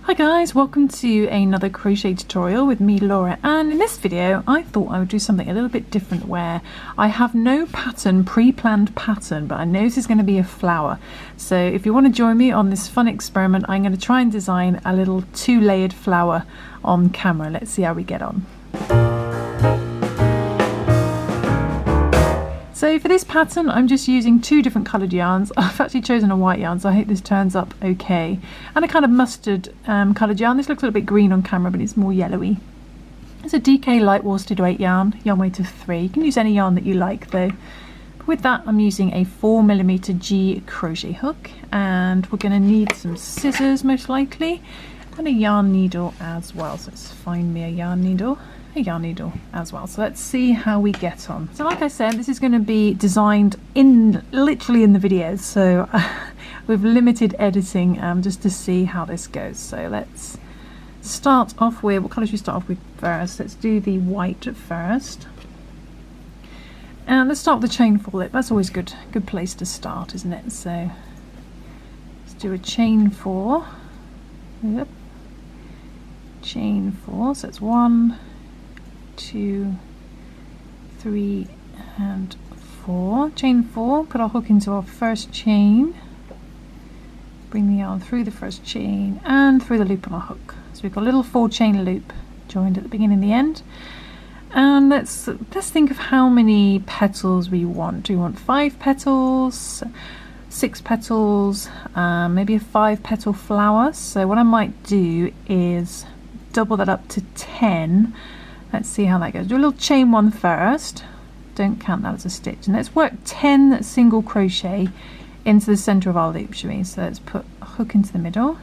Hi guys, welcome to another crochet tutorial with me, Laura, and in this video I thought I would do something a little bit different where I have no pre-planned pattern, but I know this is going to be a flower. So if you want to join me on this fun experiment, I'm going to try and design a little two-layered flower on camera. Let's see how we get on. So for this pattern I'm just using two different coloured yarns. I've actually chosen a white yarn, so I hope this turns up okay, and a kind of mustard coloured yarn. This looks a little bit green on camera but it's more yellowy. It's a DK light worsted weight yarn weight of 3. You can use any yarn that you like though. With that I'm using a 4mm G crochet hook, and we're going to need some scissors most likely, and a yarn needle as well. So let's find me a yarn needle as well. So let's see how we get on. So like I said, this is going to be designed literally in the video, so with limited editing, just to see how this goes. So let's start off with, what colour should we start off with first? Let's do the white first, and let's start with the chain 4 loop. That's always good place to start, isn't it? So let's do a chain 4. Yep, chain 4. So it's 1, 2, 3 and 4. Chain 4, put our hook into our first chain, bring the yarn through the first chain and through the loop on our hook. So we've got a little 4 chain loop joined at the beginning and the end. And let's think of how many petals we want. Do we want 5 petals, 6 petals, maybe a 5 petal flower? So what I might do is double that up to 10. Let's see how that goes. Do a little chain 1 first, don't count that as a stitch, and let's work 10 single crochet into the center of our loop, shall we? So let's put a hook into the middle,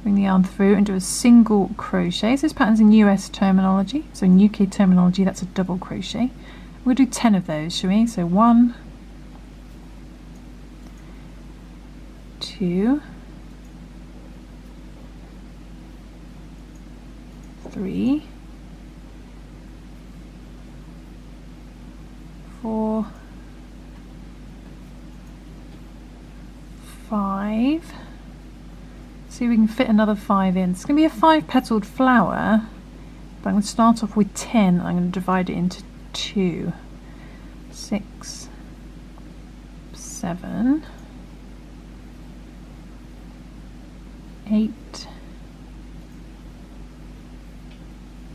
bring the yarn through and do a single crochet. So this pattern's in US terminology, so in UK terminology that's a double crochet. We'll do 10 of those, shall we? So 1, 2, 3, 4, 5. See if we can fit another 5 in. It's going to be a 5 petaled flower, but I'm going to start off with 10. I'm going to divide it into 2, 6, 7, 8,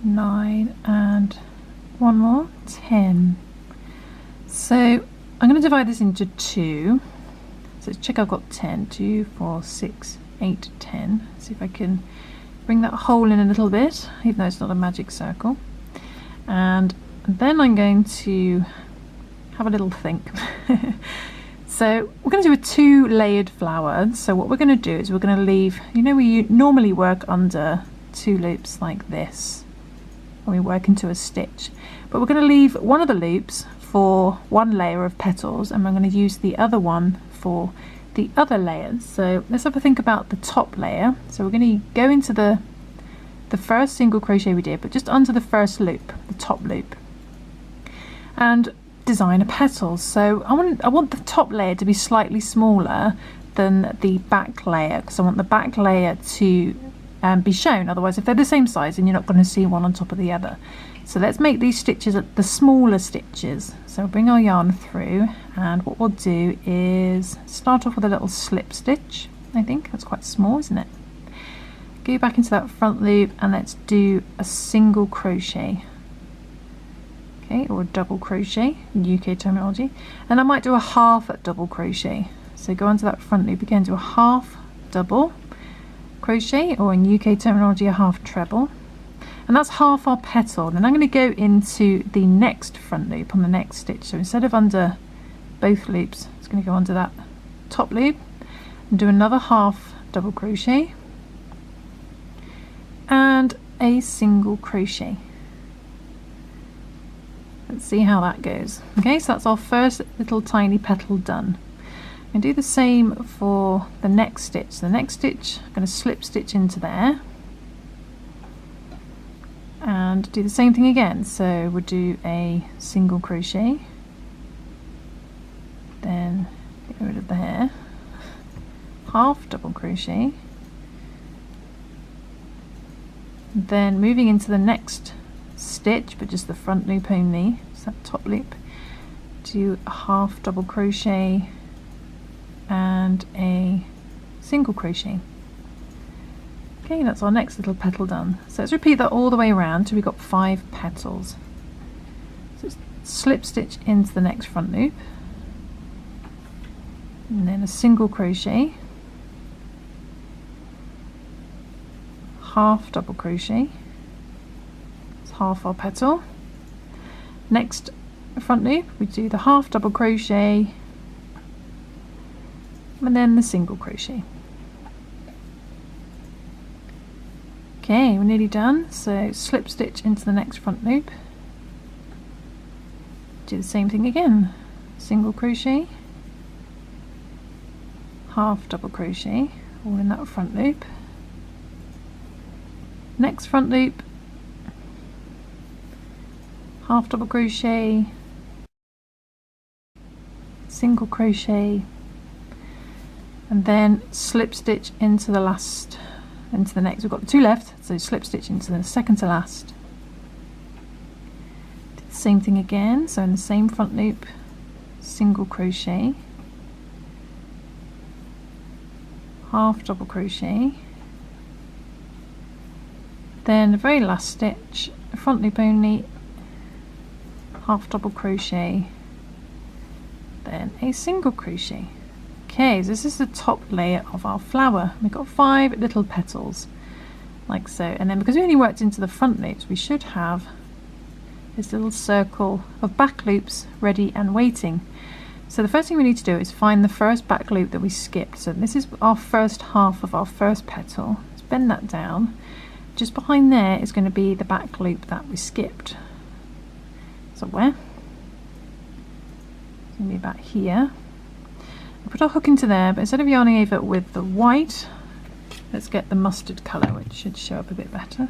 9 and one more, 10. So I'm going to divide this into 2. So let's check I've got 10. 2, 4, 6, 8, 10. See if I can bring that hole in a little bit, even though it's not a magic circle. And then I'm going to have a little think. So we're going to do a 2-layered flower. So what we're going to do is we're going to leave, you know, we normally work under 2 loops like this when we work into a stitch, but we're going to leave one of the loops for 1 layer of petals, and we're going to use the other one for the other layers. So let's have a think about the top layer. So we're going to go into the first single crochet we did, but just under the first loop, the top loop, and design a petal. So I want the top layer to be slightly smaller than the back layer, because I want the back layer to be shown. Otherwise, if they're the same size, then you're not going to see one on top of the other. So let's make these stitches the smaller stitches. So we'll bring our yarn through, and what we'll do is start off with a little slip stitch. I think that's quite small, isn't it? Go back into that front loop and let's do a single crochet, okay, or a double crochet in UK terminology, and I might do a half double crochet. So go onto that front loop again, do a half double crochet, or in UK terminology a half treble, and that's half our petal. And I'm going to go into the next front loop on the next stitch. So instead of under both loops, it's going to go under that top loop and do another half double crochet and a single crochet. Let's see how that goes. Okay, so that's our first little tiny petal done. And do the same for the next stitch. The next stitch, I'm going to slip stitch into there and do the same thing again. So we'll do a single crochet, then get rid of the hair, half double crochet, Then moving into the next stitch, but just the front loop only, so that top loop, do a half double crochet and a single crochet. Okay, that's our next little petal done. So let's repeat that all the way around till we've got 5 petals. So slip stitch into the next front loop, and then a single crochet, half double crochet, it's half our petal. Next front loop we do the half double crochet and then the single crochet. Okay, we're nearly done, so slip stitch into the next front loop, do the same thing again, single crochet, half double crochet, all in that front loop. Next front loop, half double crochet, single crochet, and then slip stitch into the last, into the next. We've got 2 left, so slip stitch into the second to last. Do the same thing again, so in the same front loop, single crochet, half double crochet, then the very last stitch, front loop only, half double crochet, then a single crochet. Okay, so this is the top layer of our flower. We've got 5 little petals, like so, and then because we only worked into the front loops, we should have this little circle of back loops ready and waiting. So the first thing we need to do is find the first back loop that we skipped. So this is our first half of our first petal. Let's bend that down. Just behind there is going to be the back loop that we skipped. So where? It's going to be about here. We'll put our hook into there, but instead of yarning over with the white, let's get the mustard colour, which should show up a bit better.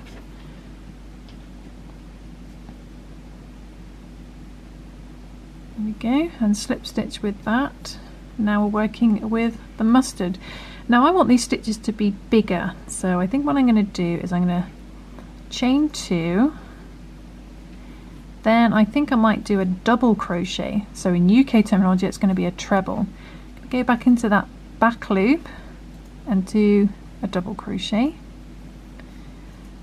There we go, and slip stitch with that. Now we're working with the mustard. Now I want these stitches to be bigger, so I think what I'm going to do is I'm going to chain 2, then I think I might do a double crochet. So in UK terminology it's going to be a treble. Go back into that back loop and do a double crochet,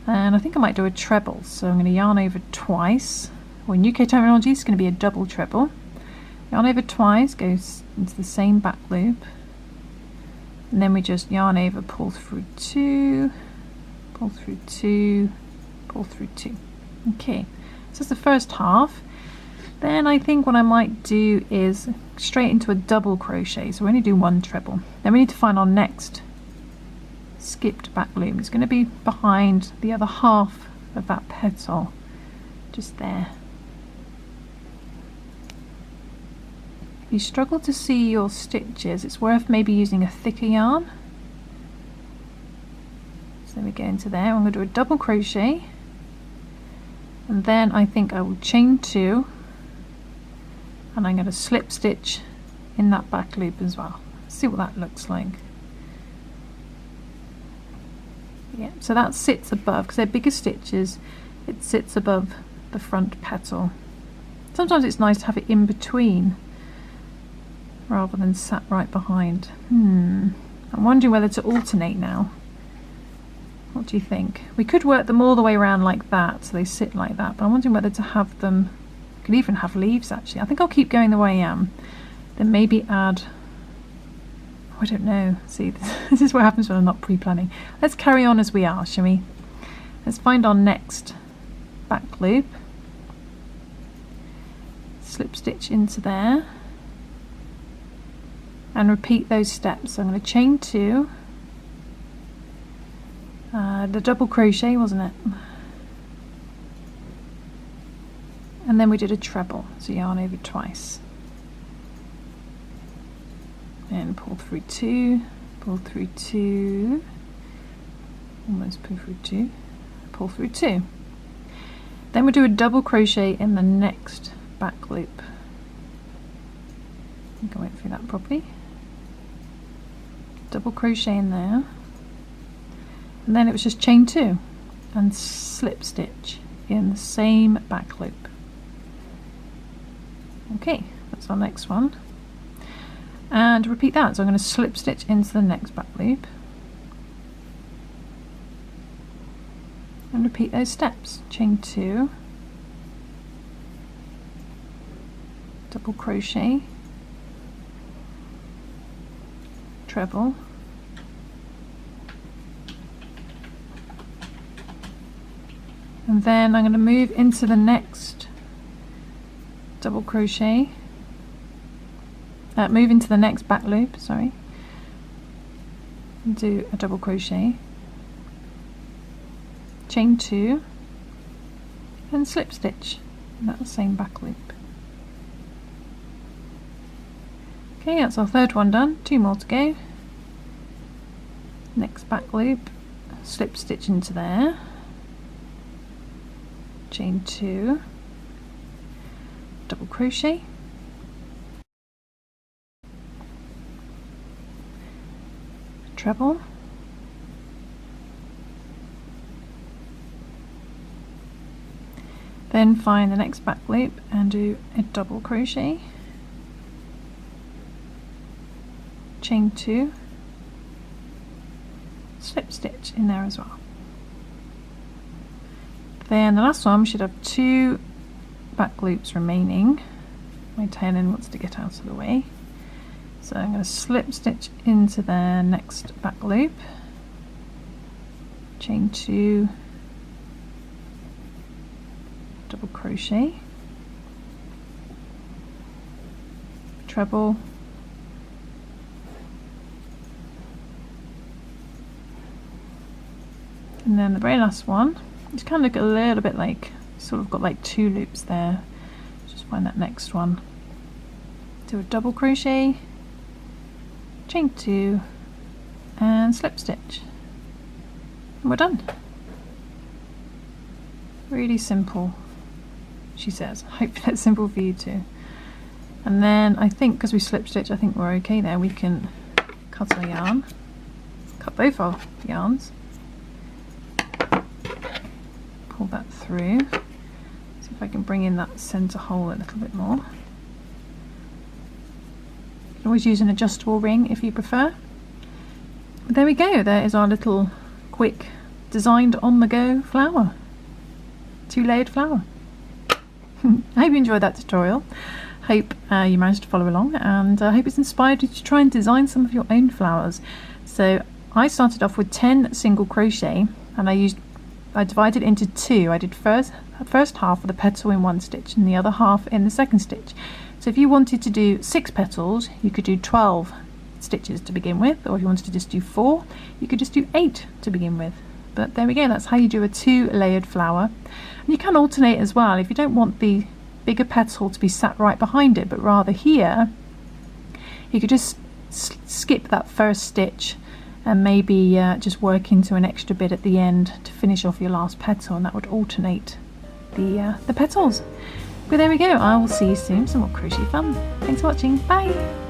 and I think I might do a treble, so I'm going to yarn over twice, or in UK terminology it's going to be a double treble. Yarn over twice, goes into the same back loop, and then we just yarn over, pull through 2, pull through 2, pull through 2. Okay, so that's the first half. Then I think what I might do is straight into a double crochet, so we only do 1 treble. Then we need to find our next skipped back loop. It's going to be behind the other half of that petal, just there. If you struggle to see your stitches, it's worth maybe using a thicker yarn. So we go into there, I'm going to do a double crochet, and then I think I will chain 2, and I'm going to slip stitch in that back loop as well. Let's see what that looks like. Yeah, so that sits above, because they're bigger stitches, it sits above the front petal. Sometimes it's nice to have it in between rather than sat right behind. I'm wondering whether to alternate now. What do you think? We could work them all the way around like that, so they sit like that, but I'm wondering whether to have them, could even have leaves actually. I think I'll keep going the way I am, then maybe add, oh, I don't know, see this is what happens when I'm not pre-planning. Let's carry on as we are, shall we? Let's find our next back loop, slip stitch into there, and repeat those steps. So I'm going to chain 2, the double crochet, wasn't it? And then we did a treble, so yarn over twice, and pull through 2, pull through 2, almost pull through 2, pull through 2. Then we do a double crochet in the next back loop. I think I went through that properly. Double crochet in there, and then it was just chain 2. and slip stitch in the same back loop. Okay, that's our next one. And repeat that. So I'm going to slip stitch into the next back loop and repeat those steps. Chain 2, double crochet, treble, and then I'm going to move into the next double crochet, move into the next back loop, sorry, and do a double crochet, chain 2 and slip stitch in that same back loop. Okay, that's our third one done. 2 more to go. Next back loop, slip stitch into there, chain 2, double crochet, treble, then find the next back loop and do a double crochet, chain 2, slip stitch in there as well. Then the last one, we should have 2 back loops remaining. My tailend wants to get out of the way, so I'm going to slip stitch into the next back loop, chain 2, double crochet, treble, and then the very last one, it's kind of look a little bit like, sort of got like 2 loops there. Just find that next one. Do a double crochet, chain 2, and slip stitch. And we're done. Really simple, she says. I hope that's simple for you too. And then I think because we slip stitch, I think we're okay there. We can cut our yarn, cut both our yarns, pull that through. See if I can bring in that center hole a little bit more. You can always use an adjustable ring if you prefer. But there we go, there is our little quick designed on the go flower. 2-layered flower. I hope you enjoyed that tutorial. Hope you managed to follow along, and I hope it's inspired you to try and design some of your own flowers. So I started off with 10 single crochet, and I divided into 2. I did first half of the petal in one stitch and the other half in the second stitch. So if you wanted to do 6 petals, you could do 12 stitches to begin with, or if you wanted to just do 4, you could just do 8 to begin with. But there we go, that's how you do a 2-layered flower. And you can alternate as well if you don't want the bigger petal to be sat right behind it, but rather here, you could just skip that first stitch and maybe just work into an extra bit at the end to finish off your last petal, and that would alternate the petals. But there we go, I will see you soon, some more crochet fun. Thanks for watching, bye!